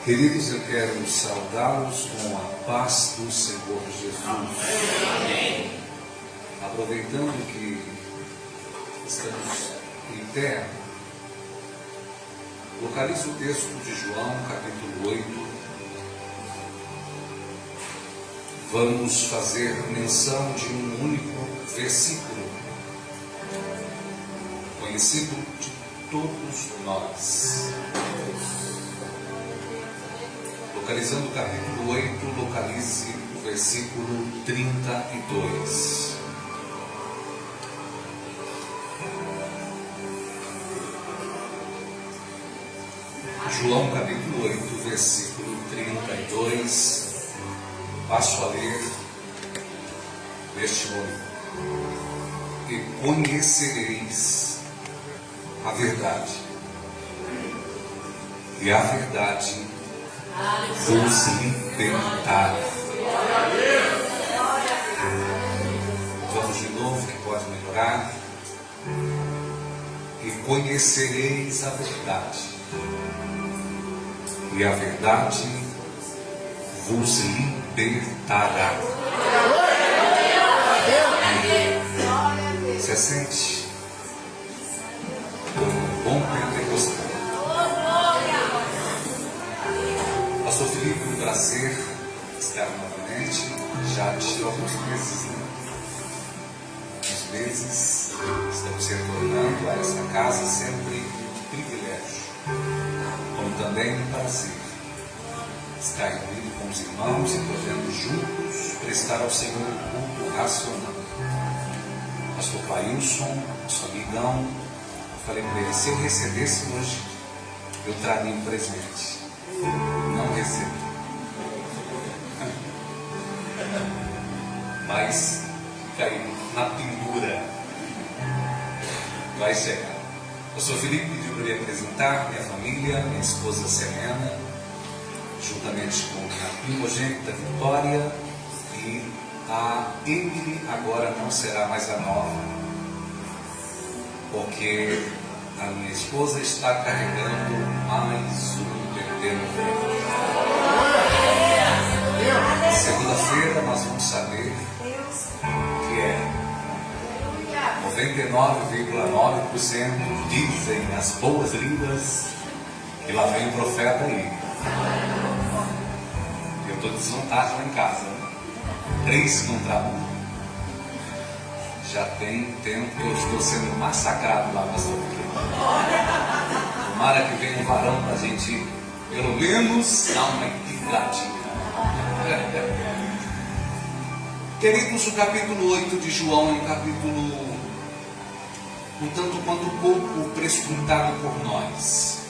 Queridos, eu quero saudá-los com a paz do Senhor Jesus. Amém. Aproveitando que estamos em pé, localize o texto de João, capítulo 8. Vamos fazer menção de um único versículo, conhecido de todos nós. Localizando o capítulo 8, localize o versículo 32. João capítulo 8, versículo 32. Passo a ler neste momento. E conhecereis a verdade, e a verdade vos libertará. Vamos de novo, que pode melhorar. E conhecereis a verdade, e a verdade vos libertará. Você sente? Um bom pentecostal. Pastor Felipe, um prazer estar novamente, já de alguns meses, Alguns meses, estamos retornando a essa casa, sempre um privilégio, como também um prazer estar unido com os irmãos e podendo juntos prestar ao Senhor um culto racional. Pastor Clailson, nosso amigão, eu falei para ele, se eu recebesse hoje, eu traria um presente. Não recebo. Mas fica aí na pendura. Vai chegar. O Sr. Felipe pediu para me apresentar minha família, minha esposa Serena, juntamente com a primogênita Vitória, e a Emily agora não será mais a nova, porque a minha esposa está carregando mais um bebê. Segunda-feira nós vamos saber que é 99,9% dizem as boas línguas que lá vem o profeta aí. Eu estou desvantagem lá em casa, 3 contra 1. Já tem tempo que eu estou sendo massacrado lá, pastor. Tomara que venha um varão para a gente, pelo menos, dar uma equilibradinha. Queridos, o capítulo 8 de João é um capítulo um tanto quanto pouco prescrutado por nós.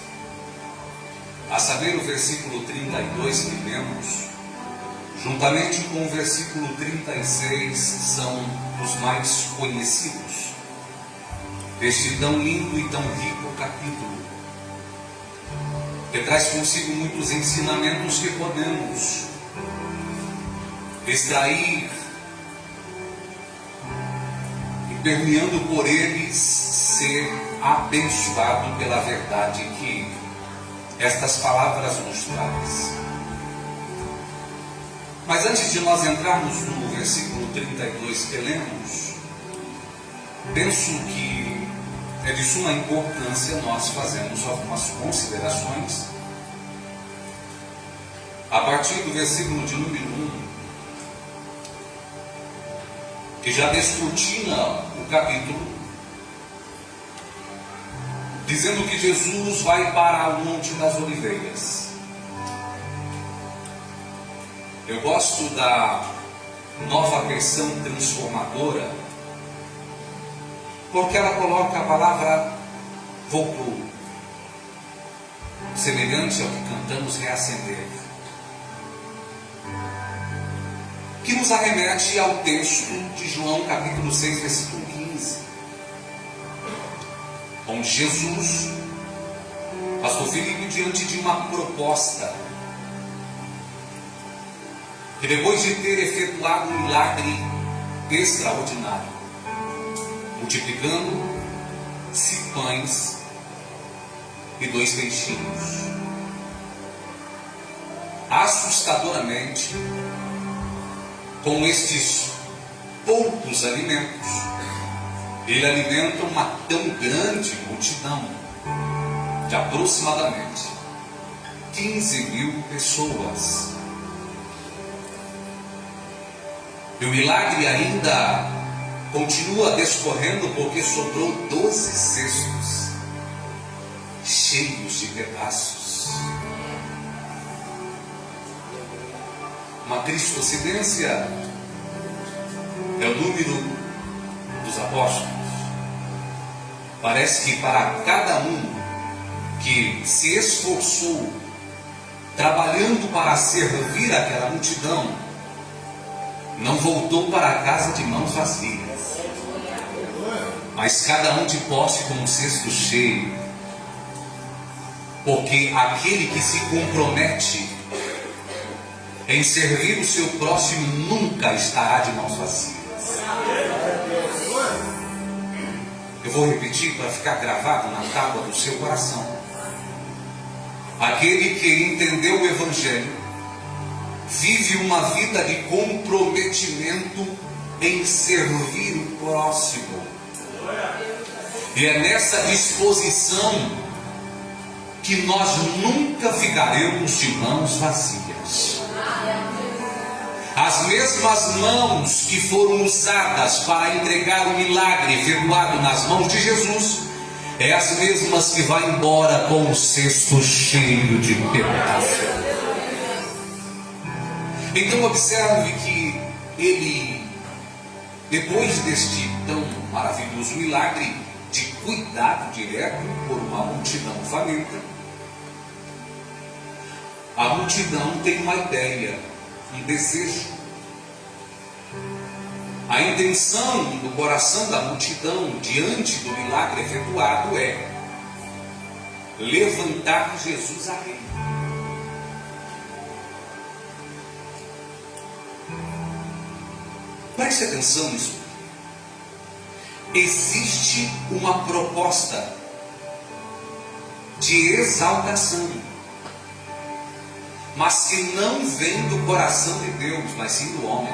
A saber, o versículo 32 que lemos, juntamente com o versículo 36, são os mais conhecidos deste tão lindo e tão rico capítulo, que traz consigo muitos ensinamentos que podemos extrair e, permeando por eles, ser abençoado pela verdade que estas palavras nos trazem. Mas antes de nós entrarmos no versículo 32 que lemos, penso que é de suma importância nós fazermos algumas considerações a partir do versículo de número 1, que já descortina o capítulo, dizendo que Jesus vai para o Monte das Oliveiras. Eu gosto da Nova Versão Transformadora, porque ela coloca a palavra voltou, semelhante ao que cantamos reacender, que nos arremete ao texto de João capítulo 6, versículo 15, onde Jesus, pastor Filipe, diante de uma proposta, que depois de ter efetuado um milagre extraordinário, multiplicando 5 pães e 2 peixinhos, assustadoramente com estes poucos alimentos. Ele alimenta uma tão grande multidão, de aproximadamente 15.000 pessoas. E o milagre ainda continua descorrendo, porque sobrou 12 cestos cheios de pedaços. Uma triste coincidência é o número dos apóstolos. Parece que para cada um que se esforçou trabalhando para servir aquela multidão, não voltou para casa de mãos vazias, mas cada um de posse com um cesto cheio, porque aquele que se compromete em servir o seu próximo nunca estará de mãos vazias. Eu vou repetir para ficar gravado na tábua do seu coração. Aquele que entendeu o Evangelho vive uma vida de comprometimento em servir o próximo. E é nessa disposição que nós nunca ficaremos de mãos vazias. As mesmas mãos que foram usadas para entregar o milagre efetuado nas mãos de Jesus, é as mesmas que vai embora com o cesto cheio de pedaços. Então observe que ele, depois deste tão maravilhoso milagre de cuidado direto por uma multidão faminta, a multidão tem uma ideia, um desejo. A intenção do coração da multidão diante do milagre efetuado é levantar Jesus a rei. Preste atenção nisso. Existe uma proposta de exaltação, mas que não vem do coração de Deus, mas sim do homem.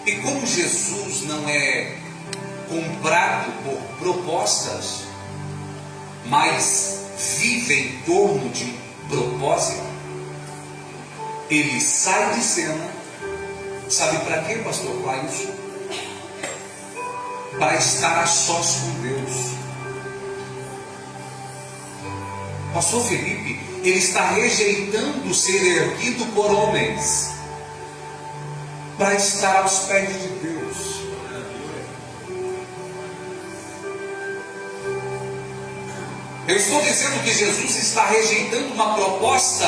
E como Jesus não é comprado por propostas, mas vive em torno de um propósito, ele sai de cena. Sabe para quê, pastor Claudio? Para estar a sós com Deus. Pastor Felipe, ele está rejeitando ser erguido por homens para estar aos pés de Deus. Eu estou dizendo que Jesus está rejeitando uma proposta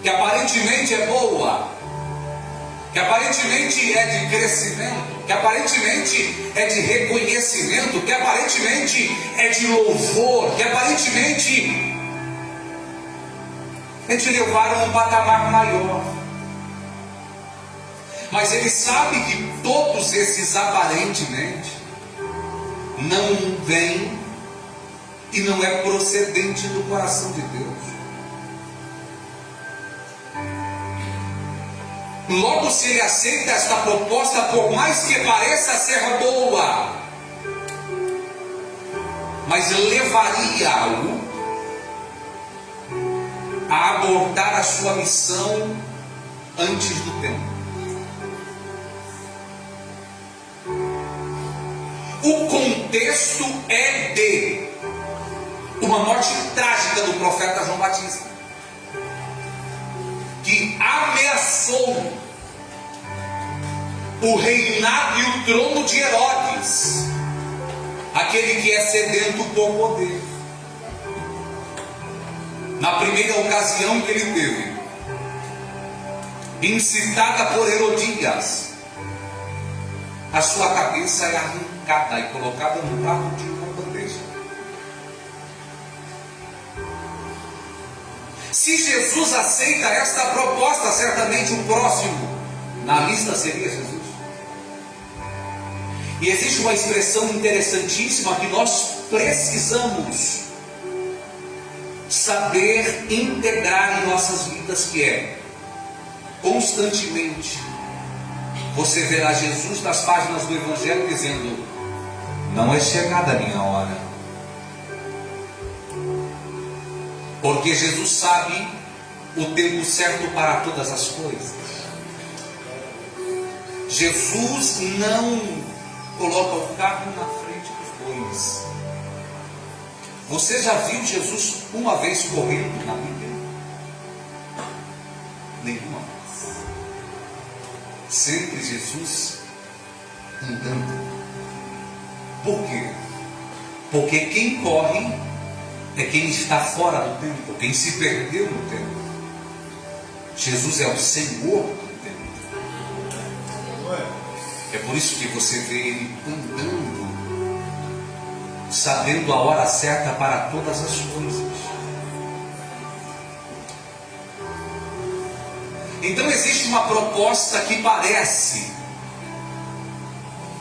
que aparentemente é boa, que aparentemente é de crescimento, que aparentemente é de reconhecimento, que aparentemente é de louvor, que aparentemente é de levar a um patamar maior. Mas ele sabe que todos esses aparentemente não vêm e não é procedente do coração de Deus. Logo, se ele aceita esta proposta, por mais que pareça ser boa, mas levaria-o a abortar a sua missão antes do tempo. O contexto é de uma morte trágica do profeta João Batista, que ameaçou o reinado e o trono de Herodes, aquele que é sedento por poder. Na primeira ocasião que ele teve, incitada por Herodias, a sua cabeça é arrancada e colocada no prato de uma bandeja. Se Jesus aceita esta proposta, certamente o próximo na lista seria Jesus. E existe uma expressão interessantíssima que nós precisamos saber integrar em nossas vidas, que é: constantemente você verá Jesus nas páginas do Evangelho dizendo: não é chegada a minha hora. Porque Jesus sabe o tempo certo para todas as coisas. Jesus não coloca o carro na frente dos bois. Você já viu Jesus uma vez correndo na Bíblia? Nenhuma vez. Sempre Jesus andando. Por quê? Porque quem corre é quem está fora do tempo, quem se perdeu no tempo. Jesus é o Senhor do tempo. É por isso que você vê Ele andando, sabendo a hora certa para todas as coisas. Então existe uma proposta que parece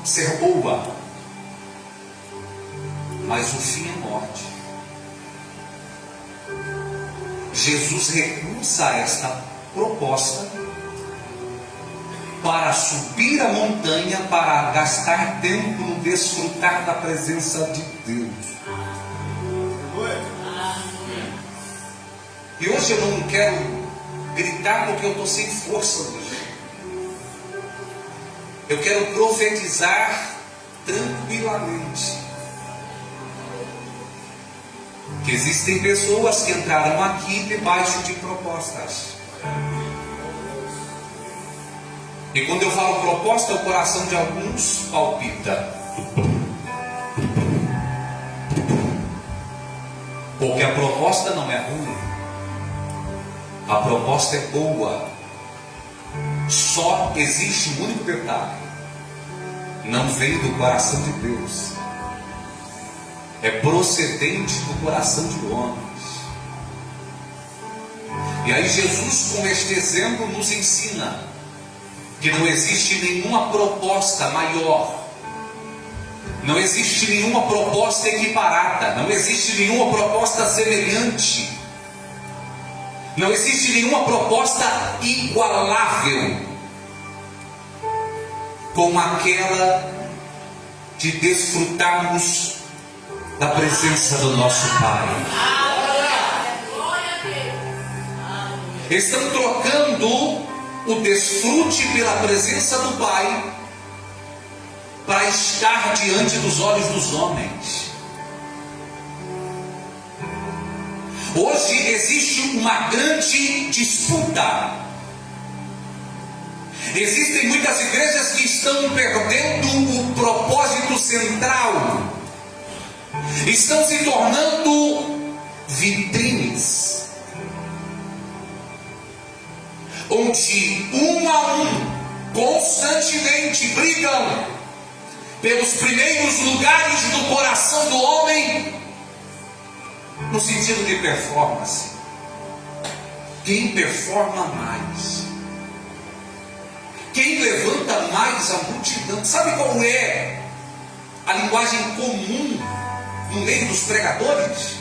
ser boa, mas o fim é morte. Jesus recusa esta proposta para subir a montanha, para gastar tempo no desfrutar da presença de Deus. E hoje eu não quero gritar porque eu estou sem força hoje. Eu quero profetizar tranquilamente que existem pessoas que entraram aqui debaixo de propostas. E quando eu falo proposta, o coração de alguns palpita. Porque a proposta não é ruim. A proposta é boa. Só existe um único detalhe: não vem do coração de Deus. É procedente do coração de homens. E aí Jesus, com este exemplo, nos ensina que não existe nenhuma proposta maior, não existe nenhuma proposta equiparada, não existe nenhuma proposta semelhante, não existe nenhuma proposta igualável com aquela de desfrutarmos da presença do nosso Pai. Estão trocando o desfrute pela presença do Pai para estar diante dos olhos dos homens. Hoje existe uma grande disputa. Existem muitas igrejas que estão perdendo o propósito central, estão se tornando vitrines, onde um a um constantemente brigam pelos primeiros lugares do coração do homem, no sentido de performance. Quem performa mais, quem levanta mais a multidão. Sabe qual é a linguagem comum no meio dos pregadores?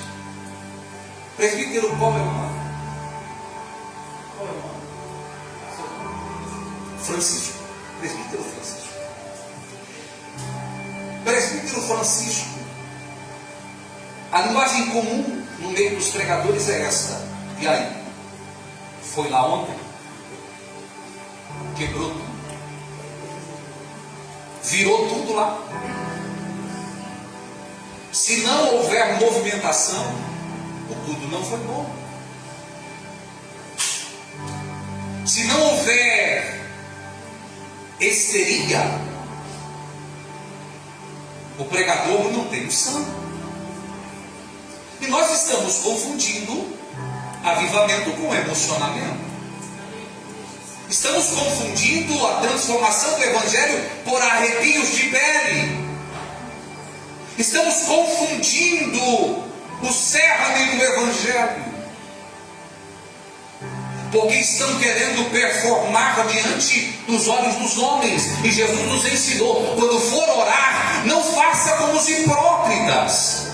Presbítero, qual é o nome? Francisco. Presbítero Francisco. Presbítero Francisco. A linguagem comum no meio dos pregadores é esta. E aí? Foi lá ontem? Quebrou tudo. Virou tudo lá. Se não houver movimentação, o tudo não foi bom. Se não houver histeria, o pregador não tem unção. E nós estamos confundindo avivamento com emocionamento. Estamos confundindo a transformação do Evangelho por arrepios de pele. Estamos confundindo o cerne do Evangelho. porque estão querendo performar diante dos olhos dos homens. E Jesus nos ensinou: quando for orar, não faça como os hipócritas,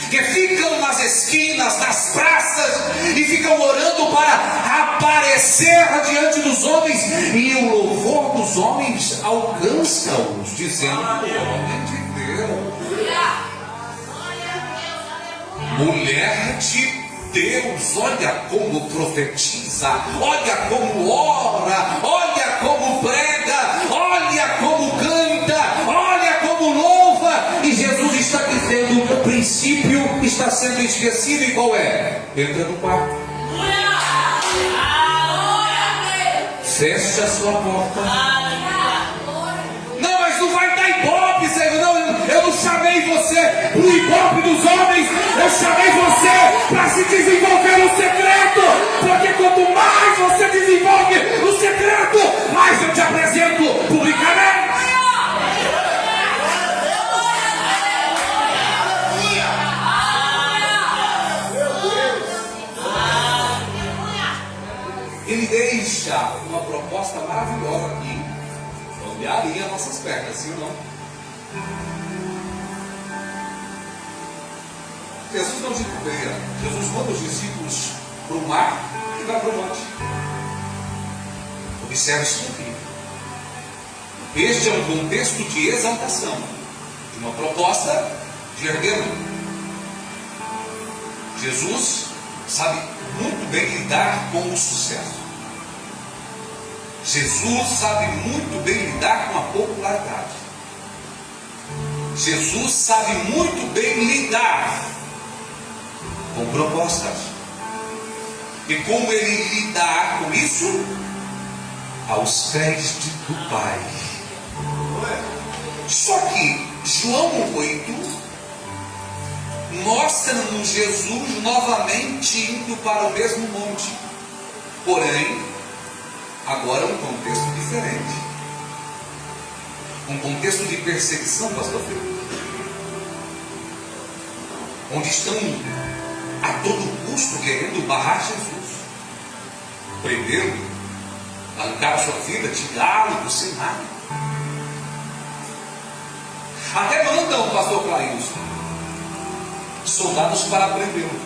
que ficam nas esquinas, nas praças, e ficam orando para aparecer diante dos homens, e o louvor dos homens alcança-os, dizendo: homem de Deus, mulher de Deus, olha como profetiza, olha como ora, olha como prega, olha como canta, olha como louva. E Jesus está dizendo: o princípio está sendo esquecido. E qual é? Entra no quarto, feche a sua porta. Não, mas não vai dar ibope, Senhor. Não, eu não chamei você para o ibope dos homens, eu chamei você para se desenvolver no secreto, porque quanto mais você desenvolve o secreto, mais eu te apresento publicamente. Ele deixa uma proposta maravilhosa aqui. Olharia nossas pernas, sim ou não? Jesus não titubeia. Jesus manda os discípulos para o mar e vai para o monte. Observe isso aqui. Este é um contexto de exaltação, de uma proposta de herdeiro. Jesus sabe muito bem lidar com o sucesso. Jesus sabe muito bem lidar com a popularidade. Jesus sabe muito bem lidar com propostas. E como ele lidar com isso? Aos pés do Pai. Só que João 8 mostra-nos Jesus novamente indo para o mesmo monte, porém agora um contexto diferente, um contexto de perseguição, pastor Pedro, onde estão a todo custo querendo barrar Jesus, prendê-lo, arrancar a sua vida, tirá-lo do cenário. Até mandam o pastor Clailson soldados para prendê-lo.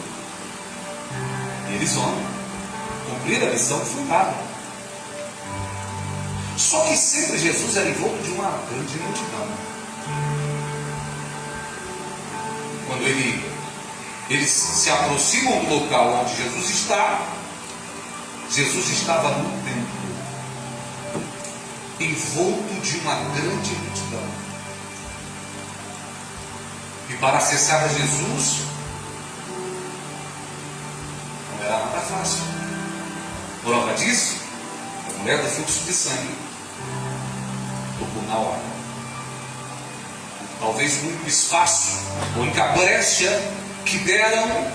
E eles vão cumprir a missão que foi dada. Só que sempre Jesus era envolto de uma grande multidão. Quando eles se aproximam do local onde Jesus está, Jesus estava no templo, envolto de uma grande multidão. E para acessar a Jesus não era nada fácil. Prova disso, a mulher do fluxo de sangue tocou na hora. Talvez o único espaço, a única brecha que deram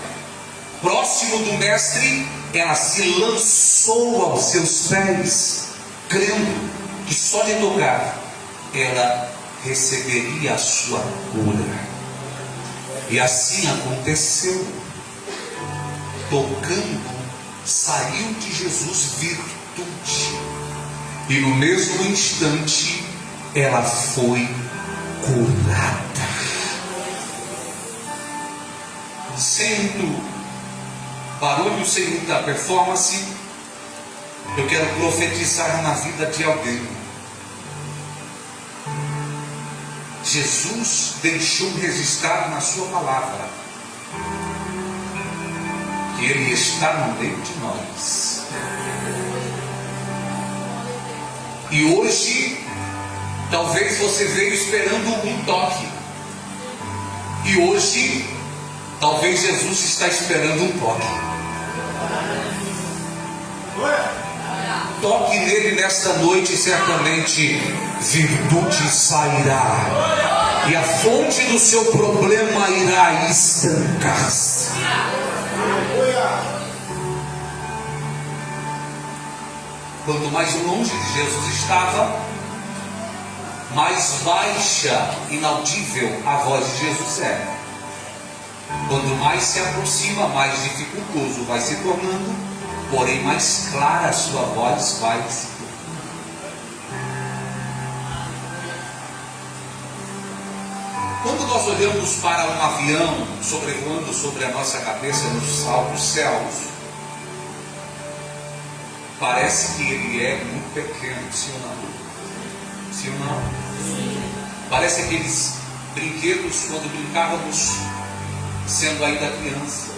próximo do mestre, ela se lançou aos seus pés, crendo que só de tocar ela receberia a sua cura. E assim aconteceu. Tocando, saiu de Jesus virtude. E no mesmo instante, ela foi curada. Sem muito barulho, sem muita performance, eu quero profetizar na vida de alguém. Jesus deixou registrado na sua palavra que Ele está no meio de nós. E hoje, talvez você veio esperando um toque. E hoje, talvez Jesus está esperando um toque. Toque nele nesta noite, certamente virtude sairá, e a fonte do seu problema irá estancar-se. Quanto mais longe de Jesus estava, mais baixa, inaudível a voz de Jesus é. Quanto mais se aproxima, mais dificultoso vai se tornando porém mais clara a sua voz vai se tornar. Quando nós olhamos para um avião sobrevoando sobre a nossa cabeça nos altos céus, parece que ele é muito pequeno, sim ou não? Sim ou não? Sim. Parece aqueles brinquedos quando brincávamos sendo ainda criança.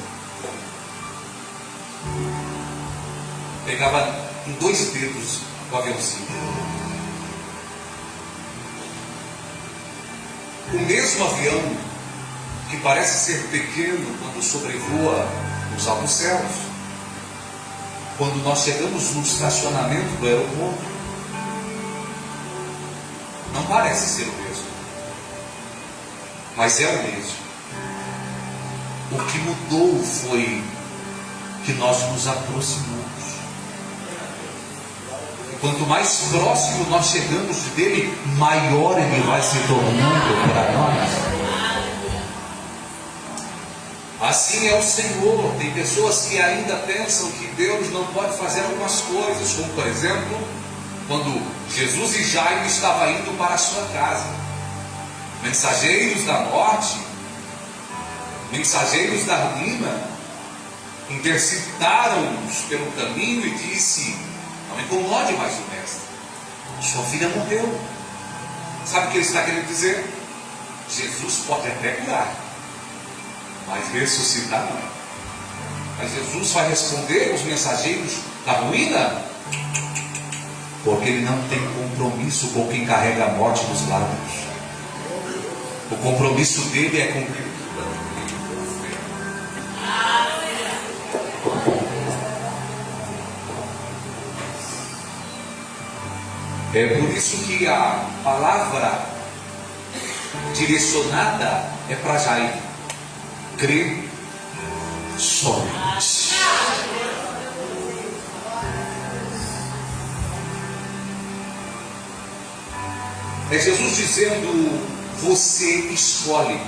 Pegava em 2 dedos o aviãozinho. O mesmo avião que parece ser pequeno quando sobrevoa os altos céus, quando nós chegamos no estacionamento do aeroporto, não parece ser o mesmo, mas é o mesmo. O que mudou foi que nós nos aproximamos. E quanto mais próximo nós chegamos dele, maior ele vai se tornando para nós. Assim é o Senhor. Tem pessoas que ainda pensam que Deus não pode fazer algumas coisas, como por exemplo, quando Jesus e Jairo estavam indo para a sua casa, mensageiros da morte, mensageiros da ruína, interceptaram-nos pelo caminho e disse: não incomode mais o mestre, sua filha morreu. Sabe o que ele está querendo dizer? Jesus pode até curar, mas ressuscitar não. Mas Jesus vai responder aos mensageiros da ruína, porque ele não tem compromisso com quem carrega a morte nos lábios. O compromisso dele é com É por isso que a palavra direcionada é para Jairo: crê somente. É Jesus dizendo: você escolhe,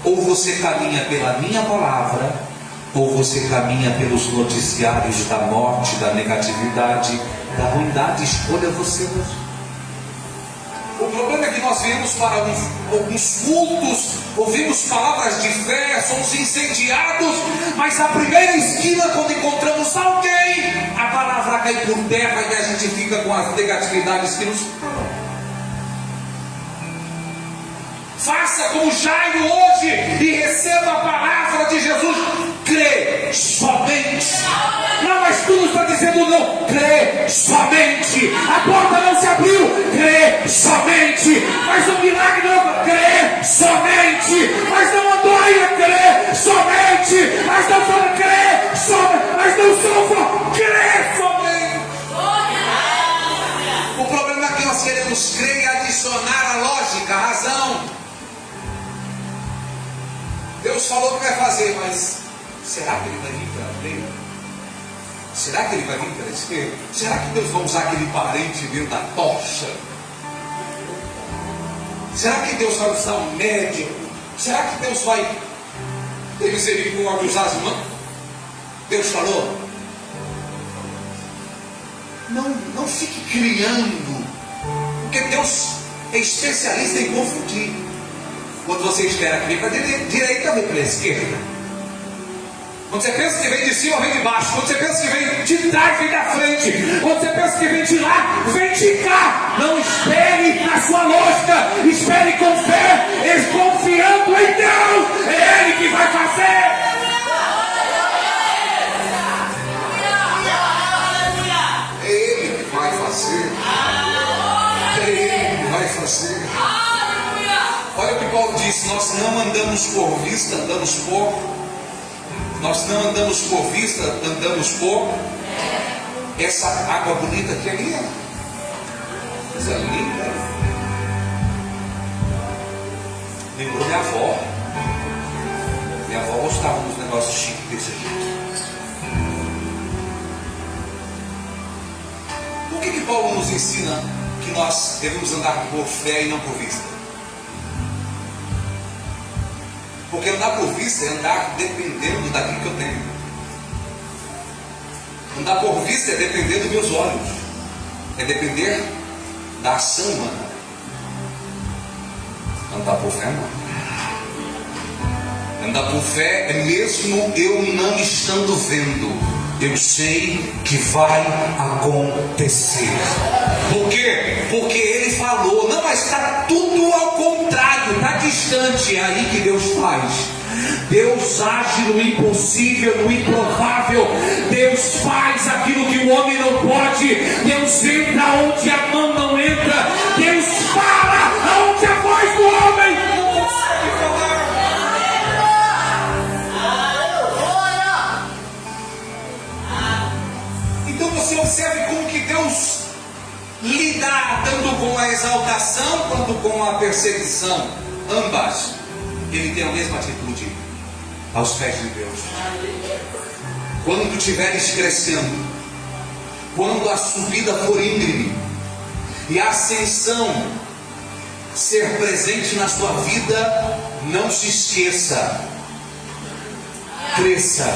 ou você caminha pela minha palavra, ou você caminha pelos noticiários da morte, da negatividade, da ruindade. Escolha você mesmo. O problema é que nós viemos para alguns cultos, ouvimos palavras de fé, somos incendiados, mas na primeira esquina, quando encontramos alguém, a palavra cai por terra e a gente fica com as negatividades que nos falam. Faça como Jairo hoje e receba a palavra de Jesus. Crê somente. Não, mas tu não está dizendo não. Crê somente. A porta não se abriu. Crê somente. Mas o milagre não. Crê somente. Mas não andou ainda. Crê somente. Mas não fala. Crê somente. Mas não sofra. Crê somente. O problema é que nós queremos crer e adicionar a lógica, a razão. Deus falou que vai fazer, mas será que ele vai vir pela direita? Será que ele vai vir pela esquerda? Será que Deus vai usar aquele parente meu da tocha? Será que Deus vai usar um médico? Será que Deus vai ter misericórdia de usar as mãos? Deus falou? Não fique criando, porque Deus é especialista em confundir. Quando você espera que vem para a direita, vem para a esquerda. Quando você pensa que vem de cima, vem de baixo. Quando você pensa que vem de trás, vem da frente. Quando você pensa que vem de lá, vem de cá. Não espere na sua lógica. Espere com fé, confiando em Deus. É Ele que vai fazer. É Ele que vai fazer. É Ele que vai fazer. Olha o que Paulo disse: nós não andamos por vista, andamos por. Nós não andamos por vista, andamos por. Essa água bonita que é linda. Coisa linda. Lembrou minha avó. Minha avó gostava dos negócios chiques desse jeito. Por que Paulo nos ensina que nós devemos andar por fé e não por vista? Porque andar por vista é andar dependendo daquilo que eu tenho. Andar por vista é depender dos meus olhos, é depender da ação humana. Andar por fé não. Andar por fé é mesmo eu não estando vendo, eu sei que vai acontecer. Por quê? Porque ele falou. Não, mas está tudo ao contrário, está distante. É aí que Deus faz. Deus age no impossível, no improvável. Deus faz aquilo que o homem não pode. Deus entra onde a mão não entra. Deus fala onde a voz do homem não consegue falar. Então você observe como que Deus lida tanto com a exaltação quanto com a perseguição. Ambas, ele tem a mesma atitude aos pés de Deus. Quando estiveres crescendo, quando a subida for íngreme e a ascensão ser presente na sua vida, não se esqueça, cresça,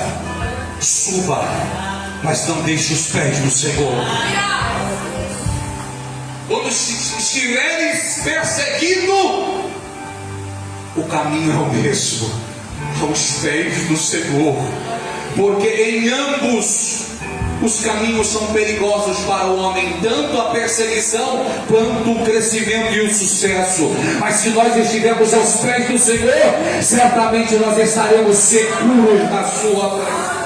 suba, mas não deixe os pés no Senhor. Quando estiveres perseguido, o caminho é o mesmo, aos pés do Senhor, porque em ambos os caminhos são perigosos para o homem, tanto a perseguição quanto o crescimento e o sucesso. Mas se nós estivermos aos pés do Senhor, certamente nós estaremos seguros na sua presença.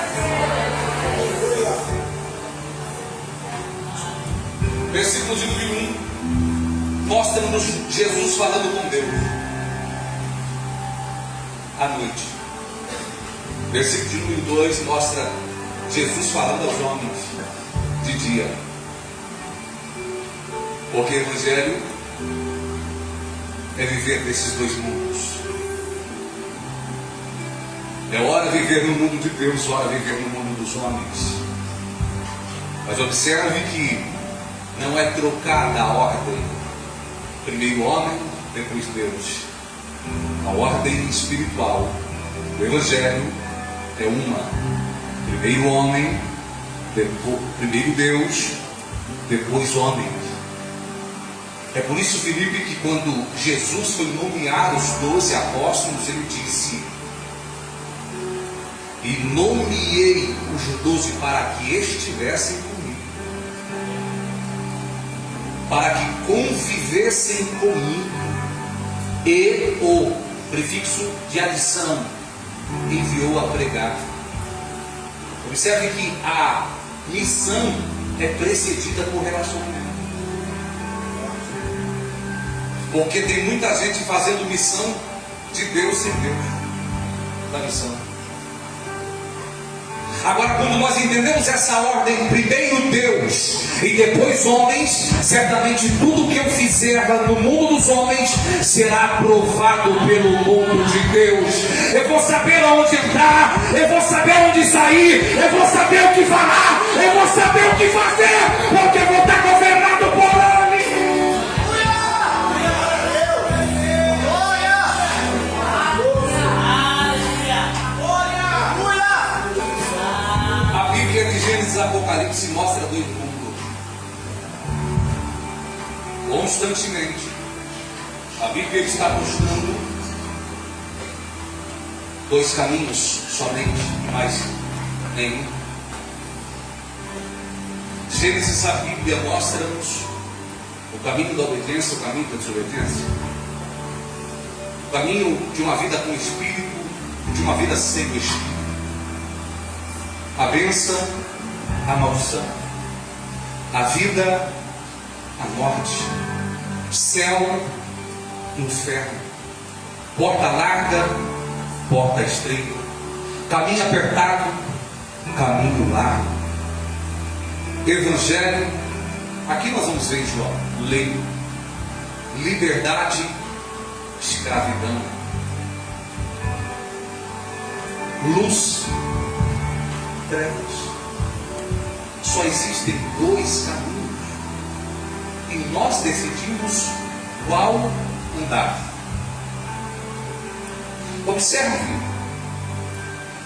Versículo de número 1 mostra-nos Jesus falando com Deus à noite. Versículo de número 2 mostra Jesus falando aos homens de dia. Porque o Evangelho é viver desses dois mundos. É hora viver no mundo de Deus, hora viver no mundo dos homens. Mas observe que não é trocada a ordem. Primeiro homem, depois Deus. A ordem espiritual do Evangelho é uma. Primeiro homem, primeiro Deus, depois homem. É por isso, Filipe, que quando Jesus foi nomear os 12 apóstolos, ele disse: e nomeei os 12 para que estivessem comigo, para que convivessem comigo. E o prefixo de adição enviou a pregar. Observe que a missão é precedida por relacionamento. Porque tem muita gente fazendo missão de Deus sem Deus da missão. Agora, quando nós entendemos essa ordem, primeiro Deus e depois homens, certamente tudo que eu fizer no mundo dos homens será aprovado pelo mundo de Deus. Eu vou saber aonde entrar, eu vou saber onde sair, eu vou saber o que falar, eu vou saber o que fazer, porque eu vou estar governado por Ele. Apocalipse mostra dois mundos constantemente. A Bíblia está mostrando dois caminhos somente, mas nenhum. Gênesis, a Bíblia mostra-nos o caminho da obediência, o caminho da desobediência, o caminho de uma vida com o Espírito e de uma vida sem o Espírito, a bênção, a maldição, a vida, a morte, céu, inferno, porta larga, porta estreita, caminho apertado, caminho largo, Evangelho. Aqui nós vamos ver, João, lei, liberdade, escravidão, luz, trevas. Só existem dois caminhos e nós decidimos qual andar. Observe,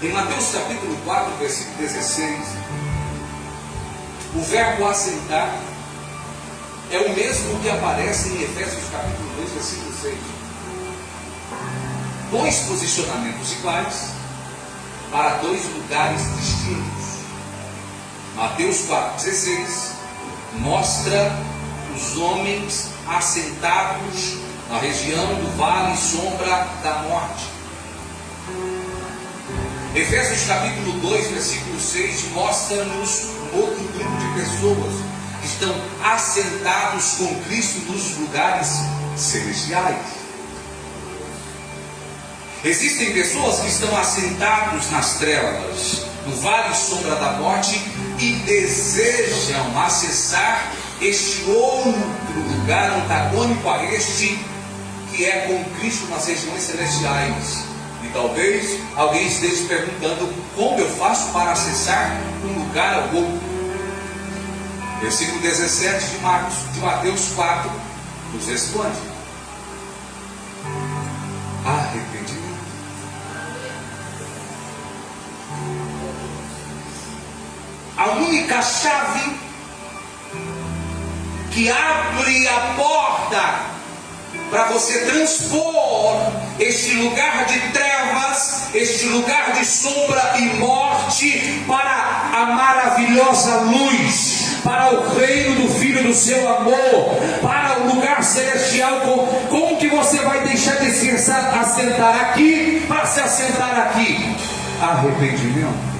em Mateus capítulo 4, versículo 16, O verbo assentar é o mesmo que aparece em Efésios capítulo 2, versículo 6. Dois posicionamentos iguais para dois lugares distintos. Mateus 4,16 mostra os homens assentados na região do vale e sombra da morte. Efésios capítulo 2, versículo 6 mostra-nos outro grupo de pessoas que estão assentados com Cristo nos lugares celestiais. Existem pessoas que estão assentados nas trevas, no vale e sombra da morte, e desejam acessar este outro lugar antagônico a este, que é com Cristo nas regiões celestiais. E talvez alguém esteja perguntando: como eu faço para acessar um lugar ao outro? Versículo 17 de Mateus 4 nos responde: arrependimento. A única chave que abre a porta para você transpor este lugar de trevas, este lugar de sombra e morte, para a maravilhosa luz, para o reino do Filho do seu amor, para o lugar celestial. Como que você vai deixar de se assentar aqui para se assentar aqui? Arrependimento.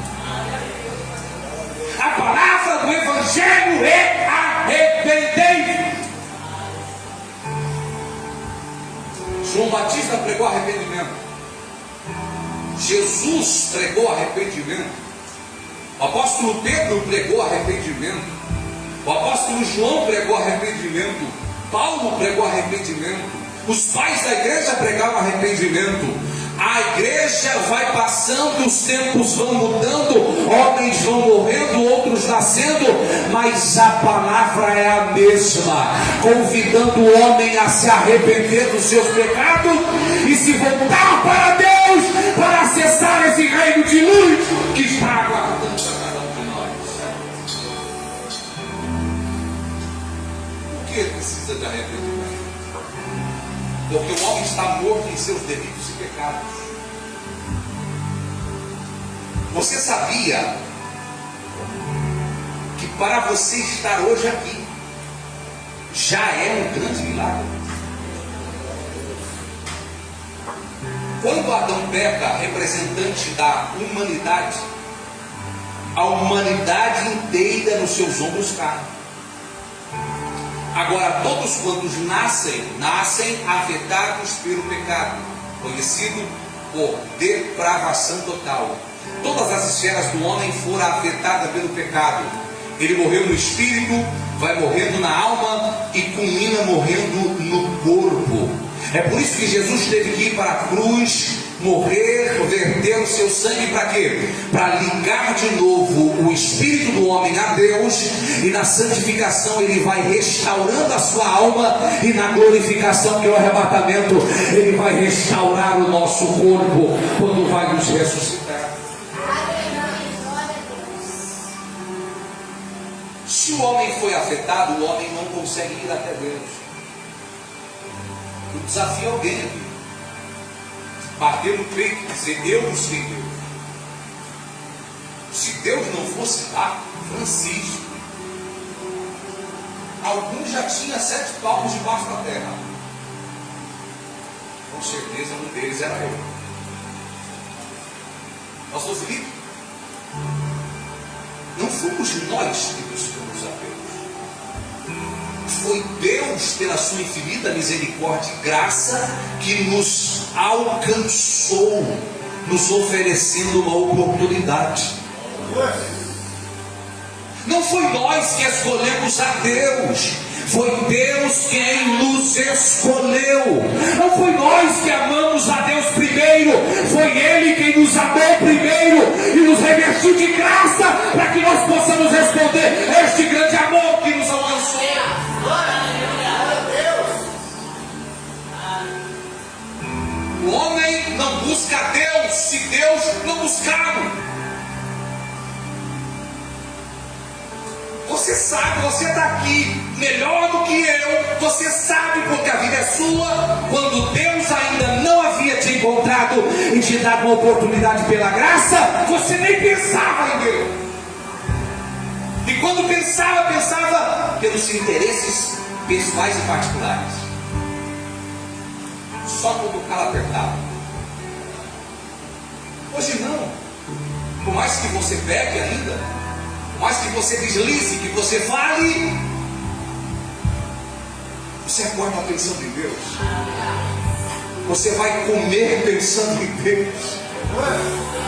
A palavra do Evangelho é arrependei. João Batista pregou arrependimento. Jesus pregou arrependimento. O apóstolo Pedro pregou arrependimento. O apóstolo João pregou arrependimento. Paulo pregou arrependimento. Os pais da igreja pregaram arrependimento. A igreja vai passando, os tempos vão mudando, homens vão morrendo, outros nascendo, mas a palavra é a mesma, convidando o homem a se arrepender dos seus pecados e se voltar para Deus, para acessar esse reino de luz que está aguardando para cada um de nós. Por que precisa de arrependimento? Porque o homem está morto em seus delitos e pecados. Você sabia que para você estar hoje aqui já é um grande milagre? Quando Adão peca, representante da humanidade, a humanidade inteira nos seus ombros cai. Agora, todos quantos nascem afetados pelo pecado, conhecido por depravação total. Todas as esferas do homem foram afetadas pelo pecado. Ele morreu no espírito, vai morrendo na alma e culmina morrendo no corpo. É por isso que Jesus teve que ir para a cruz, morrer, verter o seu sangue para quê? Para ligar de novo o espírito do homem a Deus, e na santificação ele vai restaurando a sua alma, e na glorificação, que é o arrebatamento, ele vai restaurar o nosso corpo quando vai nos ressuscitar. Se o homem foi afetado, o homem não consegue ir até Deus. Eu desafio alguém aqui, bater no peito e dizer: eu busquei Deus. Se Deus não fosse lá, Francisco, alguns já tinham 7 palmos debaixo da terra. Com certeza um deles era eu. Pastor Felipe, não fomos nós que buscamos a Deus. Foi Deus, pela sua infinita misericórdia e graça, que nos alcançou, nos oferecendo uma oportunidade. Não foi nós que escolhemos a Deus, foi Deus quem nos escolheu. Não foi nós que amamos a Deus primeiro, foi Ele quem nos amou primeiro e nos revestiu de graça para que nós possamos responder a este grande amor que nos alcançou. O homem não busca a Deus se Deus não buscá-lo. Você Você sabe, você está aqui melhor do que eu. Você sabe porque a vida é sua. Quando Deus ainda não havia te encontrado e te dado uma oportunidade pela graça, você nem pensava em Deus. E quando pensava pelos seus interesses pessoais e particulares. Só quando o calo apertava. Hoje não. Por mais que você peque ainda, por mais que você deslize, que você fale, você acorda pensando em Deus. Você vai comer pensando em Deus.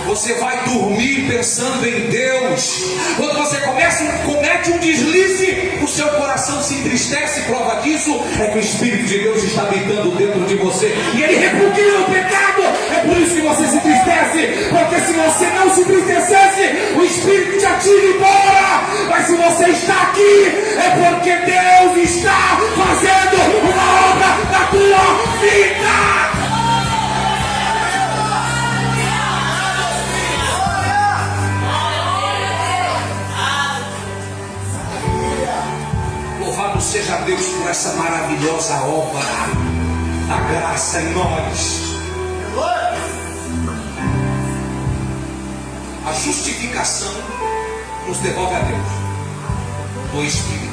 Você vai dormir pensando em Deus. Quando você comete um deslize, o seu coração se entristece. Prova disso é que o Espírito de Deus está habitando dentro de você e ele repugna o pecado. É por isso que você se entristece, porque se você não se entristecesse, o Espírito te atira embora. Mas se você está aqui, é porque Deus está fazendo uma obra na tua vida. Louvado seja Deus por essa maravilhosa obra da graça em nós. A justificação nos devolve a Deus no Espírito.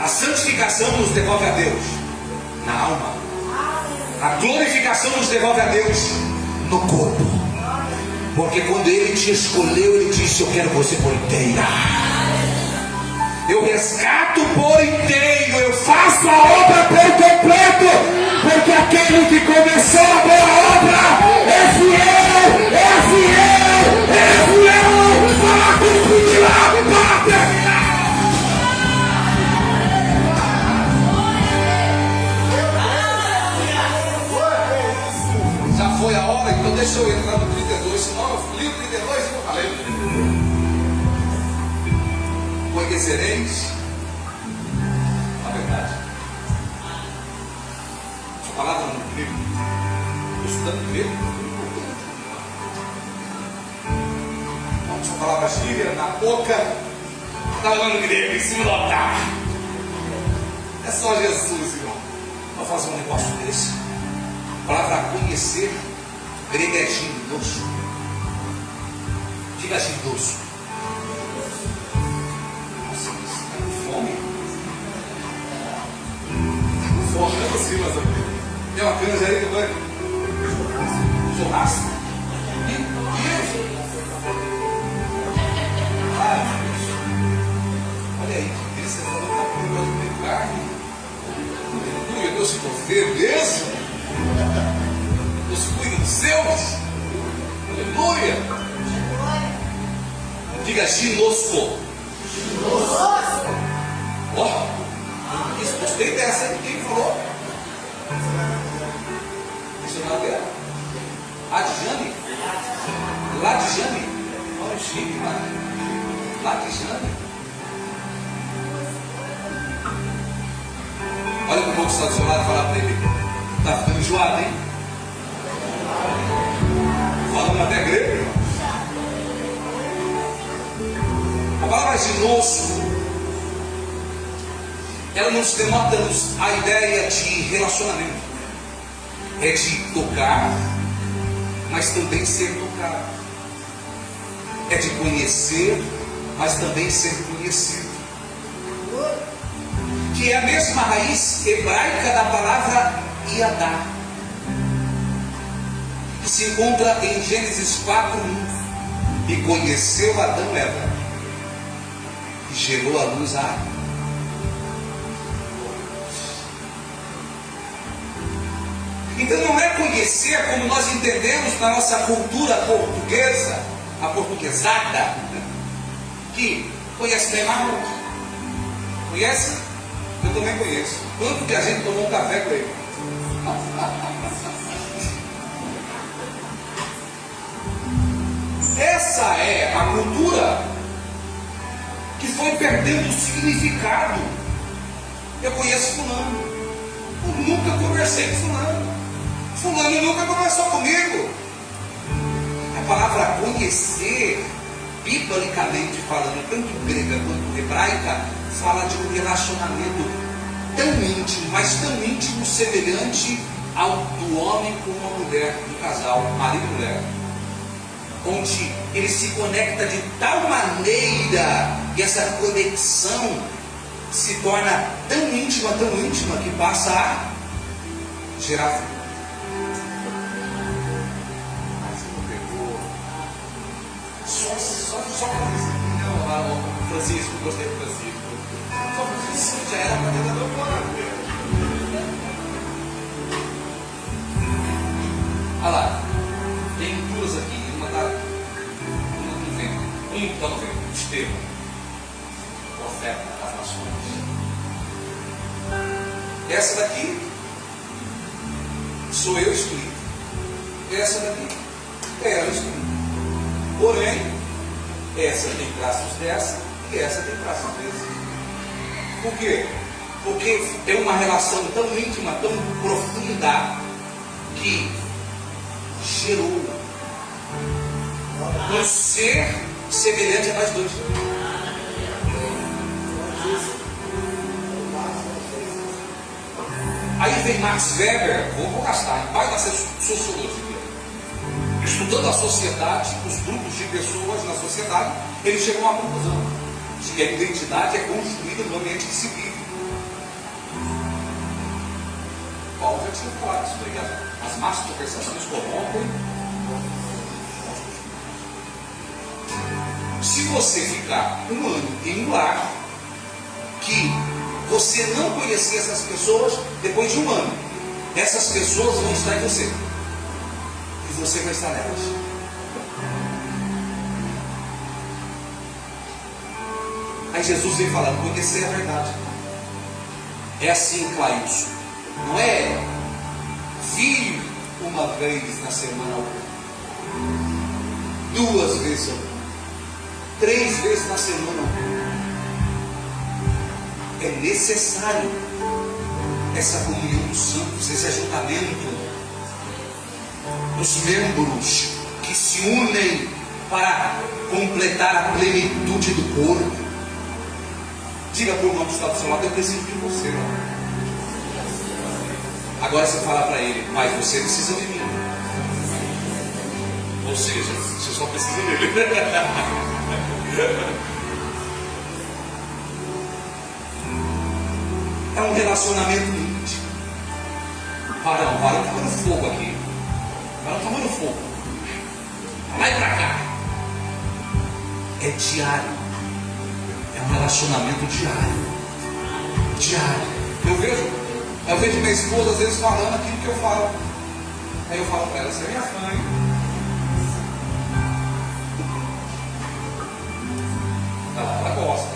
A santificação nos devolve a Deus na alma. A glorificação nos devolve a Deus no corpo. Porque quando Ele te escolheu, Ele disse: eu quero você por inteira. Eu resgato por inteiro, eu faço a obra por completo, porque aquele que começou a boa obra é fiel, para cumprir-la, para terminar. Já foi a hora, então deixa eu entrar no 32, senão eu li o 32 e eu falei. Conhecereis a verdade. Essa palavra no grego, estudando grego, essa palavra gíria na boca, está falando grego, em cima do altar. É só Jesus, irmão. Vamos fazer um negócio desse. A palavra conhecer, grego é gindoso. Diga gindoso. Tem uma canja aí que vai churrasco? Isso. Olha aí, que você falou que está com comer carne. Aleluia, Deus se confia mesmo. Deus cuida dos seus. Aleluia. Diga ginosco. Ó, isso, gostei dessa aí. Quem falou? Adjane? Ladjane? Olha o chique, mano. Ladjane? Olha o povo que está do seu lado e fala para ele: está ficando enjoado, hein? Falando até grego, irmão. A palavra ginosco, ela nos denota a ideia de relacionamento. É de tocar, mas também ser tocado. É de conhecer, mas também ser conhecido. Que é a mesma raiz hebraica da palavra Yadá, que se encontra em Gênesis 4:1. E conheceu Adão e Eva, e gerou à luz a Eva. Então não é conhecer como nós entendemos na nossa cultura portuguesa, a portuguesada, que conhece Neymar. Conhece? Eu também conheço. Quanto que a gente tomou um café com ele? Essa é a cultura que foi perdendo o significado. Eu conheço fulano. Eu nunca conversei com fulano. Fulano nunca conversou comigo. A palavra conhecer biblicamente falando, tanto grega quanto hebraica, fala de um relacionamento tão íntimo, mas tão íntimo, semelhante ao do homem com uma mulher, do casal, marido e mulher, onde ele se conecta de tal maneira que essa conexão se torna tão íntima, que passa a gerar filho. Mas você não pegou só não, Francisco, gostei do Francisco. Só Francisco já era para ter dado uma. Olha lá, tem duas aqui, uma no vento, um está no vento, Estevão, profeta das nações. Essa daqui sou eu escrito, essa daqui é ela escrita. Porém, essa tem traços dessa e essa tem traços dessa. Por quê? Porque é uma relação tão íntima, tão profunda, que gerou um ser semelhante a nós dois. Aí vem Max Weber, vou gastar, pai da sociologia, estudando a sociedade, os grupos de pessoas na sociedade, ele chegou a uma conclusão de que a identidade é construída no ambiente que se vive. Paulo já tinha falado isso daí, as más conversações corrompem. Se você ficar um ano em um lar que você não conhecia essas pessoas, depois de um ano, essas pessoas vão estar em você e você vai estar nelas. Aí Jesus vem falando, conhecer a verdade. É assim, Clailson. Não é vir uma vez na semana, 2 vezes, 3 vezes na semana. É necessário essa comunhão dos santos, esse ajuntamento dos membros que se unem para completar a plenitude do corpo. Diga para o irmão que está do seu lado, eu preciso de você. Agora você fala para ele, mas você precisa de mim. Ou seja, você só precisa dele. É um relacionamento íntimo. Varão está no fogo aqui. Varão está no fogo. Vai para cá. É diário. É um relacionamento diário. Eu vejo minha esposa às vezes falando aquilo que eu falo. Aí eu falo para ela, você é minha fã, hein? Ela gosta.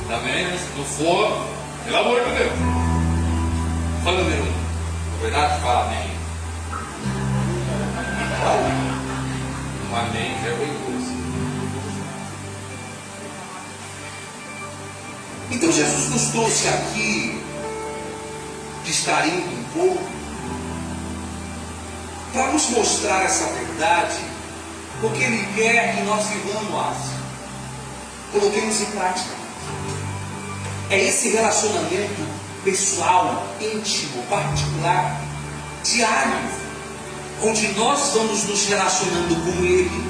Tá vendo? Se não for, pelo amor de Deus. Fala número 1. Na verdade, fala amém. Um amém vergonhoso. Então Jesus nos trouxe aqui, distraindo um pouco, para nos mostrar essa verdade, porque Ele quer que nós vivamos, coloquemos em prática. É esse relacionamento pessoal, íntimo, particular, diário, onde nós vamos nos relacionando com Ele,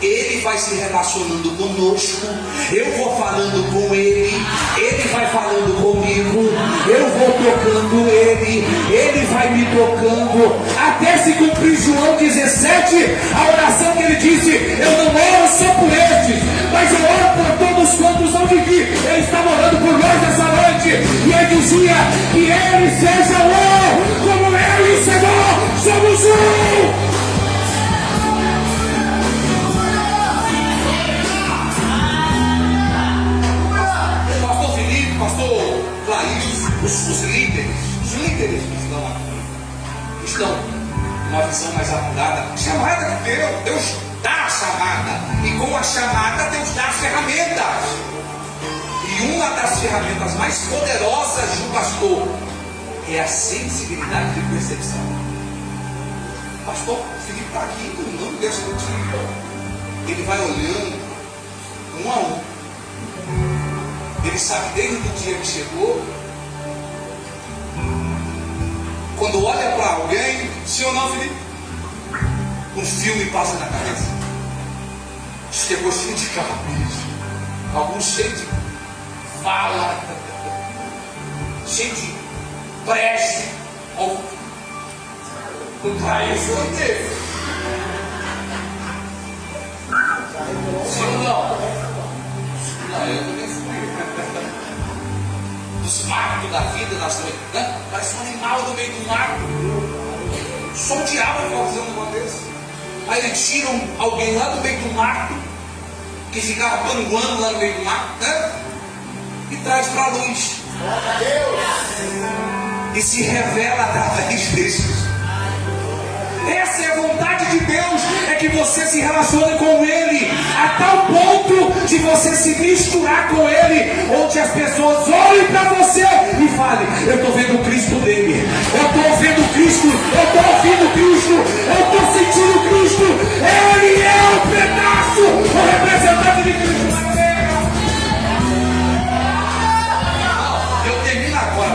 Ele vai se relacionando conosco, eu vou falando com Ele, Ele vai falando comigo, eu vou tocando Ele vai me tocando, até se cumprir João 17, a oração que Ele disse, eu não oro só por estes, mas eu oro por todos quantos não vivi. Ele estava orando por nós nessa noite, e Ele dizia que Ele seja um, como eu e o Senhor somos um. Pastor Clarice, os líderes que estão numa visão mais apurada, chamada de Deus dá a chamada, e com a chamada Deus dá as ferramentas, e uma das ferramentas mais poderosas do pastor é a sensibilidade de percepção. pastor Felipe está aqui, não deixa contigo. Ele vai olhando um a um. Ele sabe desde o dia que chegou. Quando olha para alguém, sim ou não, Felipe? Um filme passa na cabeça. Chegou cheio de capricho, alguns cheio de fala, cheio de prece, ou traiu foi dele. Sim ou não? Não, eu também fui. Dos matos da vida, né? Parece um animal no meio do mato. Só o diabo pode fazer um negócio desse. Aí eles tiram alguém lá do meio do mato, que ficava panguando lá no meio do mato, né? E traz para a luz. E se revela através desses. Essa é a vontade de Deus, é que você se relacione com Ele, a tal ponto de você se misturar com Ele, onde as pessoas olhem para você e falem: eu estou vendo o Cristo nele, eu estou vendo Cristo, eu estou ouvindo Cristo, eu estou sentindo Cristo, Ele é o pedaço, o representante de Cristo na terra. Eu termino agora,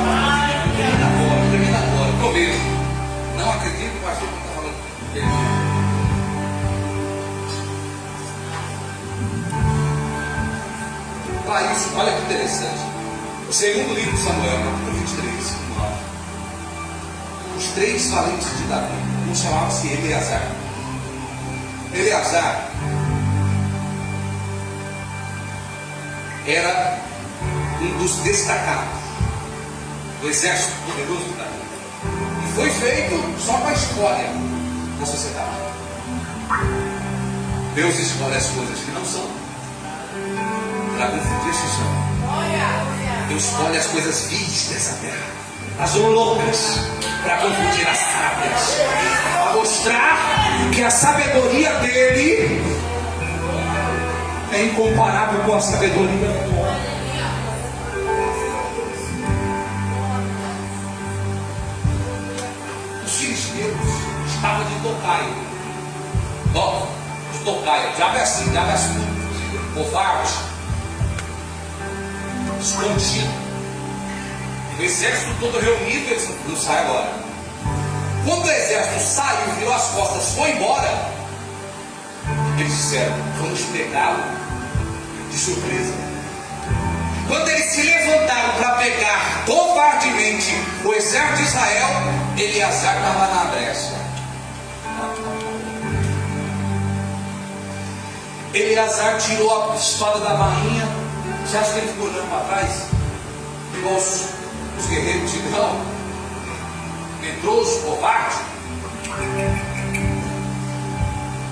prometo. Não acredito que o pastor está falando. Para isso, olha que interessante. O segundo livro de Samuel, capítulo 23, 9. Os três valentes de Davi, um chamava-se Eleazar. Eleazar era um dos destacados do exército poderoso de Davi. E foi feito só para a escolha da sociedade. Deus escolhe as coisas que não são para confundir as que são. Deus escolhe as coisas vis dessa terra, as loucas, para confundir as sábias, para mostrar que a sabedoria dele é incomparável com a sabedoria do homem. Os filisteus estavam de tocaio. De tocaio. Diabo é assim, covarde, escondido. O exército todo reunido, eles não sai agora. Quando o exército saiu, virou as costas, foi embora, eles disseram: vamos pegá-lo de surpresa. Quando eles se levantaram para pegar covardemente o exército de Israel, Eleazar estava na brecha. Eleazar tirou a espada da bainha. Você acha que ele ficou olhando para trás? Igual os guerreiros de Tigrão, medroso, covarde?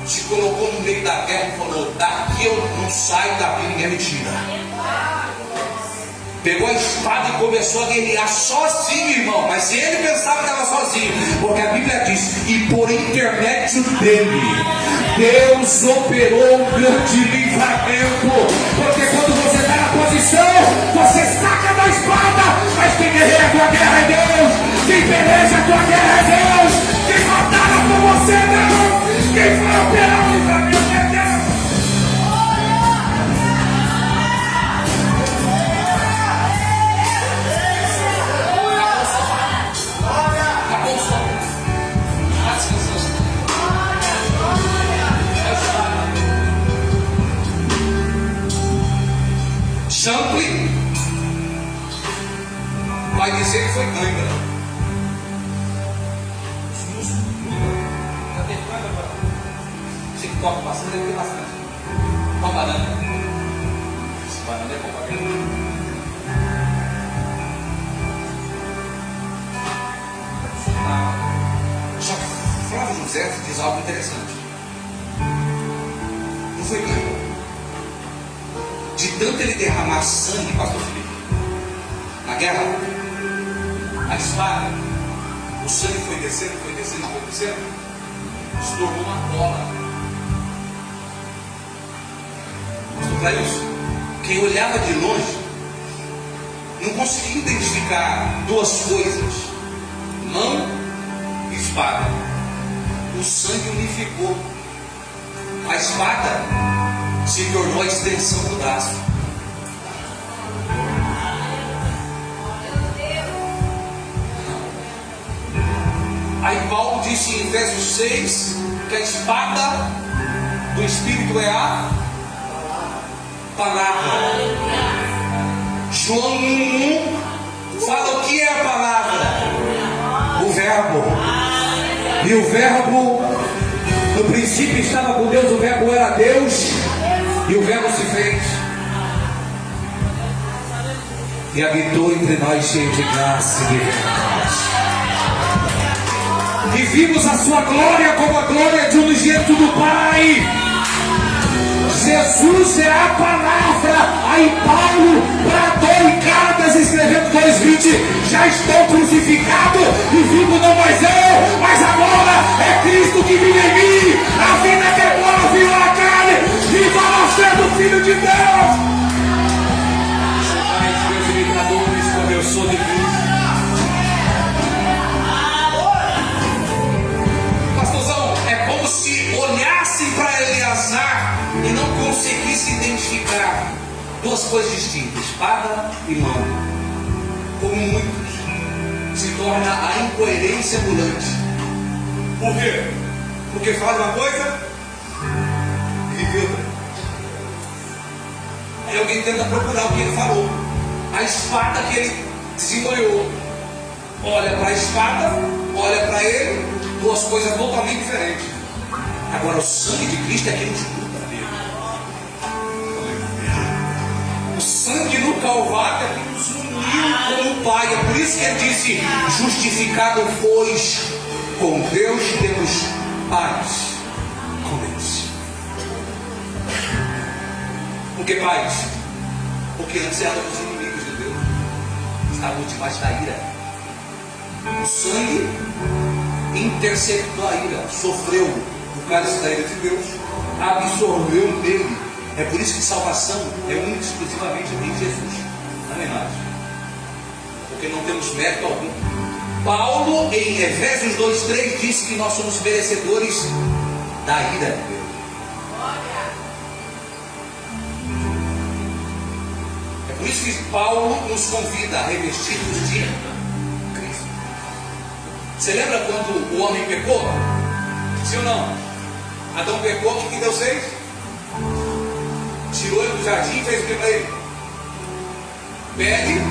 Se colocou no meio da guerra e falou: daqui eu não saio, daqui ninguém me tira. Pegou a espada e começou a guerrear sozinho, irmão. Mas se ele pensava que estava sozinho, porque a Bíblia diz: e por intermédio dele, Deus operou um grande livramento. Porque quando você está na posição, você saca da espada, mas quem guerreia a tua guerra é Deus, quem peleja a tua guerra é Deus, quem batalha por você é Deus, quem vai operar o livramento é Deus. Champlin vai dizer que foi cãibra. Os músculos mudam. Já tem cãibra agora. Você que toca bastante, deve ter bastante. Uma banana. Esse banana é bom para ver. Só que Flávio José diz algo interessante. Não foi cãibra. De tanto ele derramar sangue, pastor Felipe, na guerra, a espada, o sangue foi descendo, se tornou uma bola. Pastor Clailson, quem olhava de longe não conseguia identificar duas coisas: mão e espada. O o sangue unificou. A espada se tornou a extensão do braço. Aí Paulo disse em Efésios 6 que a espada do Espírito é a palavra. João 1:1 fala o que é a palavra? O verbo. E o verbo no princípio estava com Deus, o verbo era Deus, e o verbo se fez e habitou entre nós, cheio de graça e de verdade. E vimos a sua glória como a glória de um unigênito do Pai. Jesus é a palavra. Aí Paulo bradou em Gálatas, escrevendo 2:20: já estou crucificado e vivo não mais eu, mas agora é Cristo que vive em mim. A vida que agora viu na carne, viva você do Filho de Deus. Mas meus imitadores, como eu sou de Cristo. Pastorzão, é como se olhasse para Eleazar e não conseguisse identificar duas coisas distintas, espada e mão. Como muitos, se torna a incoerência ambulante. Por quê? Porque fala uma coisa e vive outra. Aí alguém tenta procurar o que ele falou. A espada que ele desembanhou. Olha para a espada, olha para ele, duas coisas totalmente diferentes. Agora o sangue de Cristo é que nos muda. O sangue no Calvário é que nos uniu com o Pai. É por isso que ele disse: justificado pois com Deus temos paz com Deus. Por que paz? Porque antes éramos inimigos de Deus, estávamos debaixo da ira. O sangue interceptou a ira, sofreu o cálice da ira de Deus, absorveu dele. É por isso que salvação é única e exclusivamente em Jesus. Amém, irmãos? Porque não temos mérito algum. Paulo, em Efésios 2:3, disse que nós somos merecedores da ira de Deus. É por isso que Paulo nos convida a revestir-nos de Cristo. Você lembra quando o homem pecou? Sim ou não? Adão pecou, o que Deus fez? Tirou ele do jardim e fez o que para ele? Pele